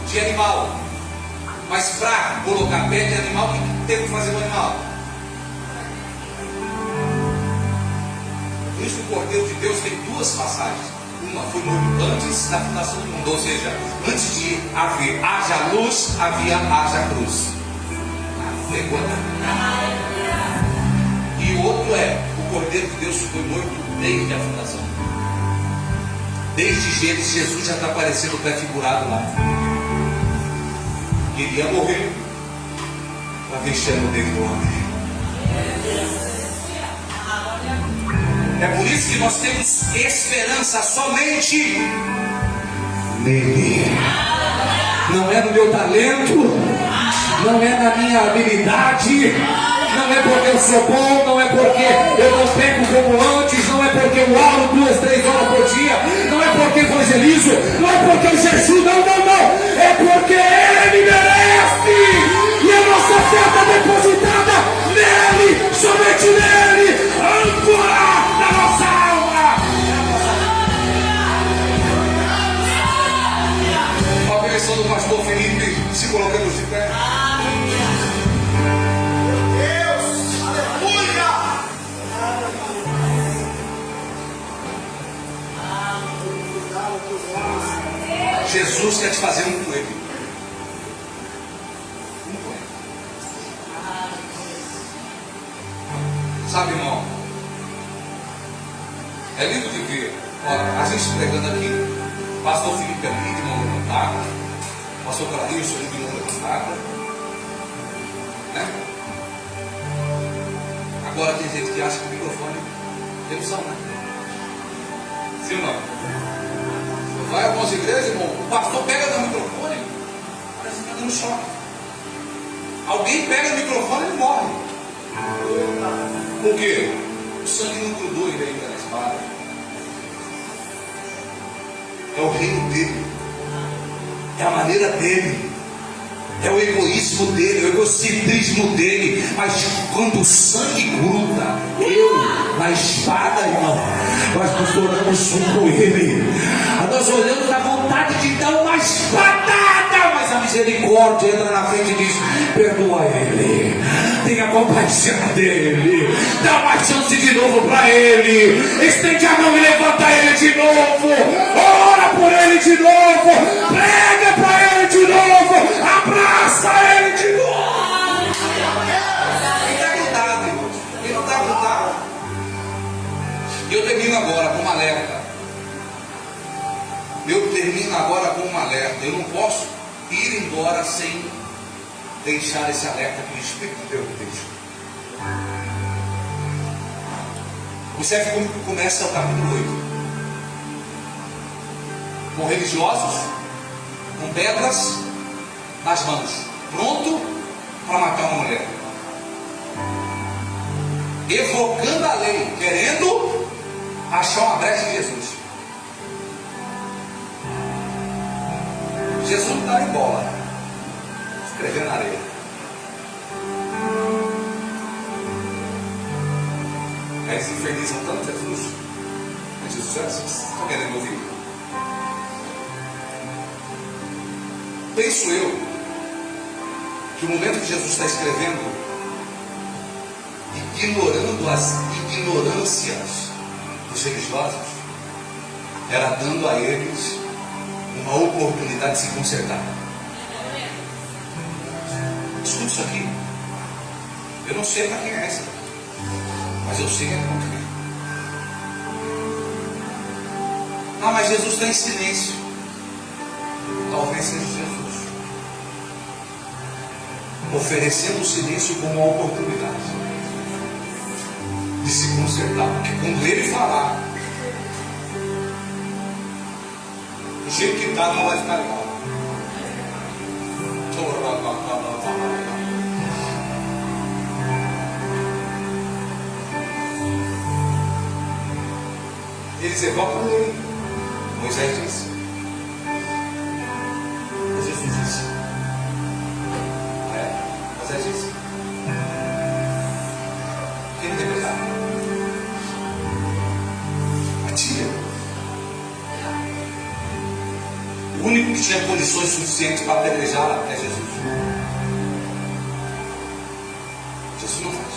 de animal. Mas para colocar pele de animal, o que teve que fazer no animal? Por isso que o Cordeiro de Deus tem duas passagens. Uma foi muito antes da fundação do mundo, ou seja, antes de haver haja luz, haja cruz. Pegou? E o outro é: o Cordeiro de Deus foi morto desde a fundação. Desde Gênesis, Jesus já está aparecendo pré-figurado lá. Ele ia morrer para vexame dele do homem. É por isso que nós temos esperança somente nele. Não é no meu talento, não é na minha habilidade, não é porque eu sou bom, não é porque eu não peco como antes, não é porque eu oro 2, 3 horas por dia, não é porque eu evangelizo, não é porque eu jejuo, não, é porque Ele me merece, e a nossa fé está depositada nele, somente nele, âncora da nossa alma. A bênção do pastor Felipe se colocando de pé. Jesus quer te fazer um com Ele. Um com Ele. Sabe, irmão? É lindo de ver. Olha, a gente pregando aqui, pastor Felipe ali de mão levantada, pastor Clarilson de mão levantada, né? Agora tem gente que acha que o microfone tem som, né? Sim ou não? Vai a algumas igrejas, irmão, o pastor pega no microfone, parece que está dando choque. Alguém pega o microfone e morre. Por quê? O sangue não grudou ele ainda na espada. É o reino dele. É a maneira dele. É o egoísmo dele, o egocentrismo dele. Mas quando o sangue gruda, eu na espada, irmão, nós nos tornamos um com ele. Nós olhamos a vontade de dar uma espadada, mas a misericórdia entra na frente e diz: perdoa ele, tenha compaixão dele, dá uma chance de novo para ele, estende a mão e levanta ele de novo, ora por ele de novo, prega para ele de novo, abraça ele de novo. Ele está grudado, irmão. Ele não está grudado. E eu termino agora com um alerta. Eu não posso ir embora sem deixar esse alerta que o Espírito de Deus deixa. Observe como começa o capítulo 8. Com religiosos, com pedras nas mãos, pronto para matar uma mulher, evocando a lei, querendo achar uma brecha em Jesus. Jesus não estava em bola, escrevendo na areia. Eles infernizam tanto Jesus. Mas Jesus, vocês estão querendo ouvir? Penso eu que o momento que Jesus está escrevendo, ignorando as ignorâncias dos religiosos, era dando a eles uma oportunidade de se consertar. Escuta isso aqui. Eu não sei para quem é essa, mas eu sei que é contra mim. Ah, mas Jesus está em silêncio. Talvez seja Jesus oferecendo o silêncio como uma oportunidade de se consertar. Porque quando ele falar, do jeito que está, não vai ficar legal. Eles evocam ele. Moisés disse. Jesus disse. Moisés disse. Quem tem pecado? Atira. O único que tinha condições suficientes para apedrejar é Jesus. Jesus não faz.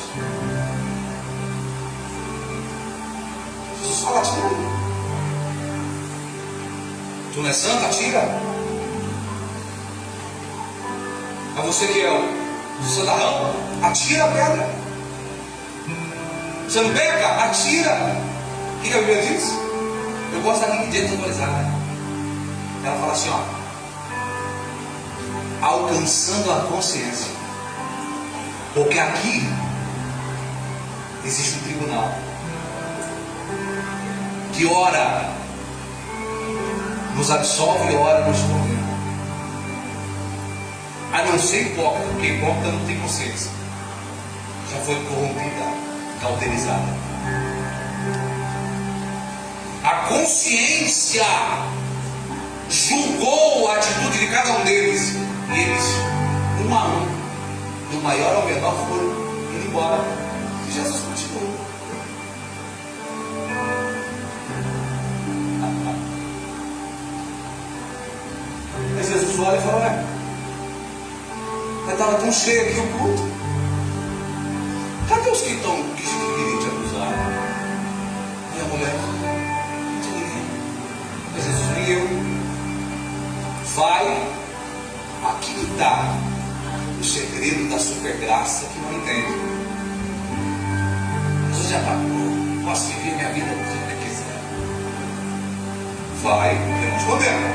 Jesus fala: atira. Tu não é santo? Atira. Mas você que é o santarrão, atira a pedra. Você não peca? Atira. O que a Bíblia diz? Eu gosto da King James atualizada. Ela fala assim, ó: alcançando a consciência. Porque aqui existe um tribunal que ora nos absolve e ora nos condena. A não ser hipócrita, porque hipócrita não tem consciência, já foi corrompida, cauterizada. A consciência julgou a atitude de cada um deles, e eles, um a um, do maior ao menor, foram indo embora. E Jesus continuou. Aí Jesus olha e fala: mas estava tão cheio aqui o culto. Cadê os que queriam te acusar? E a mulher: não tinha ninguém. Mas Jesus: nem eu. Vai, aqui que está o segredo da supergraça que não entende. Jesus já pagou, posso viver minha vida do jeito que quiser. Vai, eu não te condeno,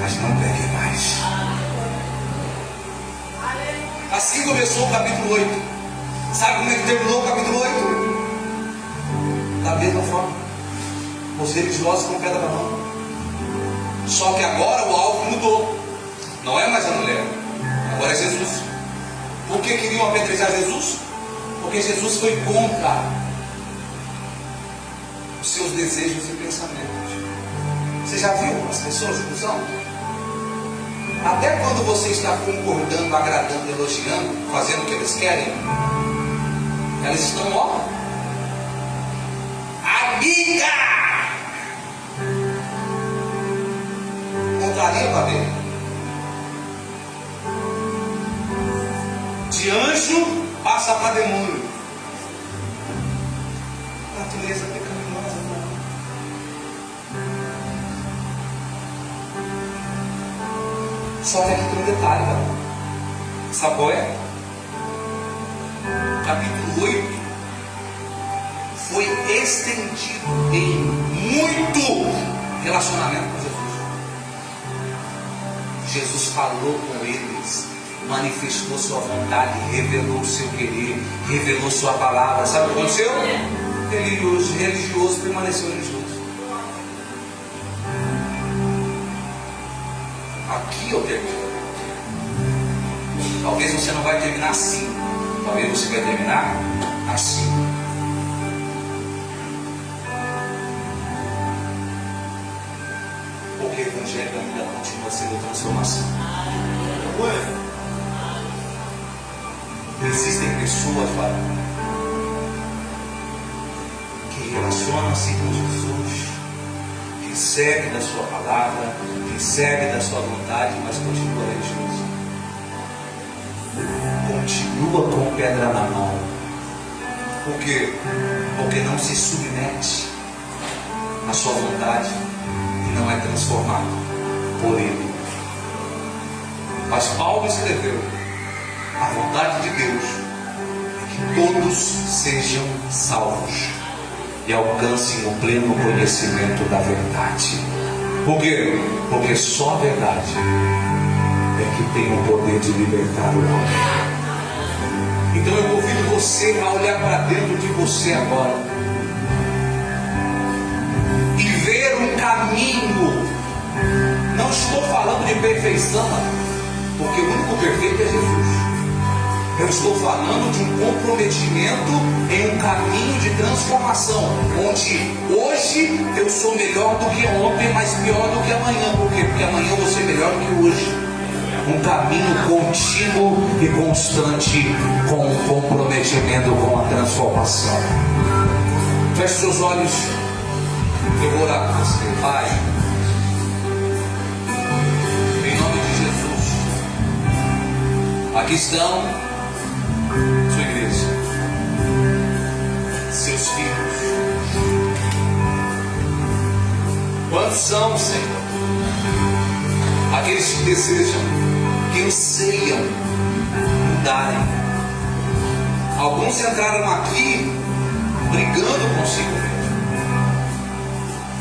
mas não pegue mais. Assim começou o capítulo 8. Sabe como é que terminou o capítulo 8? Da mesma forma. Os religiosos com pedra na mão. Só que agora o alvo mudou. Não é mais a mulher, agora é Jesus. Por que queriam apedrejar Jesus? Porque Jesus foi contra os seus desejos e pensamentos. Você já viu as pessoas que usam? Até quando você está concordando, agradando, elogiando, fazendo o que eles querem, elas estão, ó, amiga! Contraria para ver. De anjo passa para demônio. Natureza pecaminosa, não. Só que aqui tem um detalhe, cara. Sabe qual é? Capítulo 8 foi estendido em muito relacionamento com Jesus. Jesus falou com eles, manifestou sua vontade, revelou o seu querer, revelou sua palavra. Sabe o que aconteceu? Religioso permaneceu religioso. Aqui eu termino. Talvez você não vai terminar assim. Talvez você vai terminar assim. Porque o Evangelho ainda continua sendo transformação. Existem pessoas, que relacionam-se com Jesus, recebe da sua palavra, recebe da sua vontade, mas continua religioso. Continua com pedra na mão. Por quê? Porque não se submete à sua vontade e não é transformado por ele. Mas Paulo escreveu: a vontade de Deus é que todos sejam salvos e alcancem o pleno conhecimento da verdade. Por quê? Porque só a verdade é que tem o poder de libertar o homem. Então eu convido você a olhar para dentro de você agora e ver um caminho. Não estou falando de perfeição, porque o único perfeito é Jesus. Eu estou falando de um comprometimento em um caminho de transformação, onde hoje eu sou melhor do que ontem, mas pior do que amanhã. Por quê? Porque amanhã eu vou ser melhor do que hoje. Um caminho contínuo e constante, com um comprometimento com a transformação. Feche seus olhos. Eu vou orar por você. Pai, em nome de Jesus, aqui estão sua igreja, seus filhos. Quantos são, Senhor? Aqueles que desejam, que anseiam mudarem. Alguns entraram aqui brigando consigo mesmo,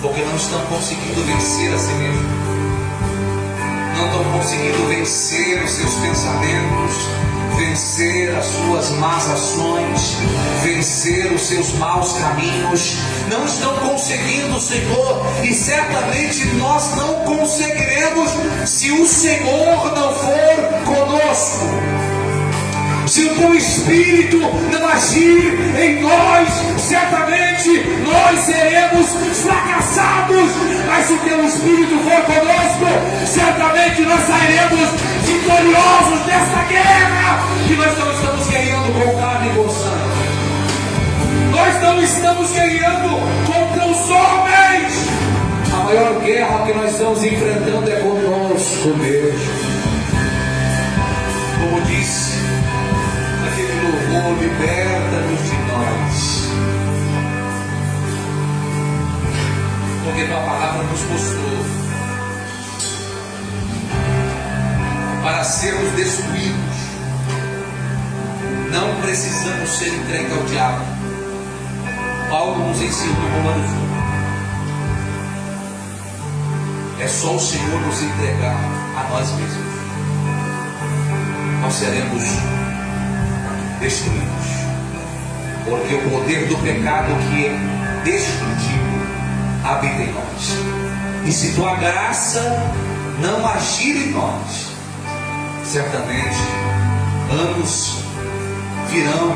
porque não estão conseguindo vencer a si mesmo, não estão conseguindo vencer os seus pensamentos, vencer as suas más ações, vencer os seus maus caminhos. Não estão conseguindo, Senhor, e certamente nós não conseguiremos se o Senhor não for conosco. Se o teu Espírito não agir em nós, certamente nós seremos fracassados. Mas se o teu Espírito for conosco, certamente nós sairemos vitoriosos dessa guerra, que nós não estamos guerreando com carne e com sangue. Nós não estamos guerreando contra os homens. A maior guerra que nós estamos enfrentando é conosco mesmo. Como disse aquele louvor, liberta-nos de nós. Porque tua palavra nos mostrou para sermos destruídos, não precisamos ser entregues ao diabo. Paulo nos ensinou em Romanos 1. É só o Senhor nos entregar a nós mesmos. Nós seremos destruídos. Porque o poder do pecado, que é destrutivo, habita em nós. E se tua graça não agir em nós, certamente anos virão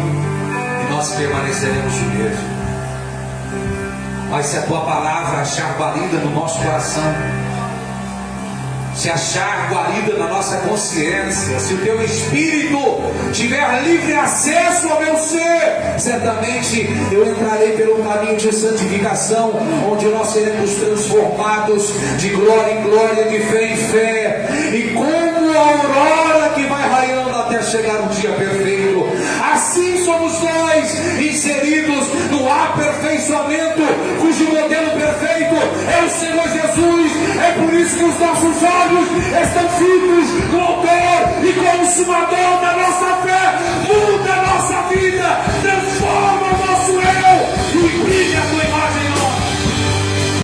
e nós permaneceremos de mesmo. Mas se a tua palavra achar guarida no nosso coração, se achar guarida na nossa consciência, se o teu Espírito tiver livre acesso ao meu ser, certamente eu entrarei pelo caminho de santificação, onde nós seremos transformados de glória em glória, de fé em fé, e como a aurora que vai raiando até chegar o dia perfeito, assim somos nós inseridos no aperfeiçoamento, cujo modelo perfeito é o Senhor Jesus. É por isso que os nossos olhos estão fitos no autor e consumador